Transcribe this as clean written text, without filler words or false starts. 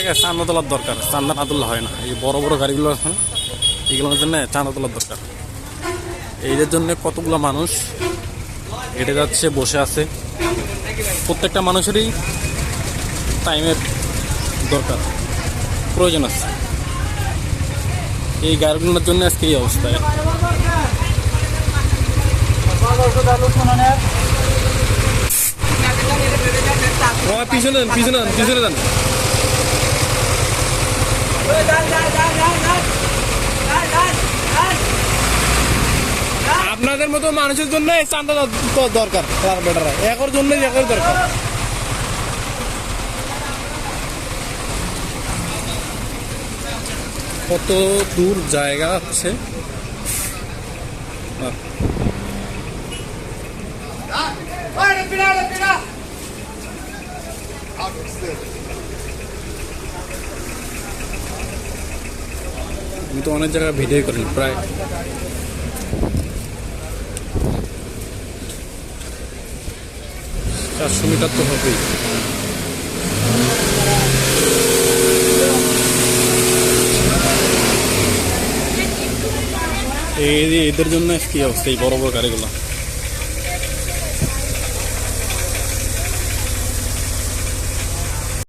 জায়গায় চান্দা তোলার দরকার, চান্দা না তুললে হয় না। এই বড় বড় গাড়িগুলো আছে, এগুলোর জন্য চান্দা তোলার দরকার। এইদের জন্য কতগুলো মানুষ হেঁটে যাচ্ছে, বসে আছে। প্রত্যেকটা মানুষেরই টাইমের দরকার, প্রয়োজন আছে। এই গাড়িগুলোর জন্য আজকে এই অবস্থা। পিছনে পিছনে পিছনে যান। আপনাদের মতো মানুষের জন্য চান্দা দরকার, একর জন্য একর দরকার। কত দূর জায়গা আছে, আমি তো অনেক জায়গায় ভিডিও করি, প্রায় 400 মিটার তো হবেই। এদের জন্য কি অবস্থা, এই বড় বড় গাড়িগুলো।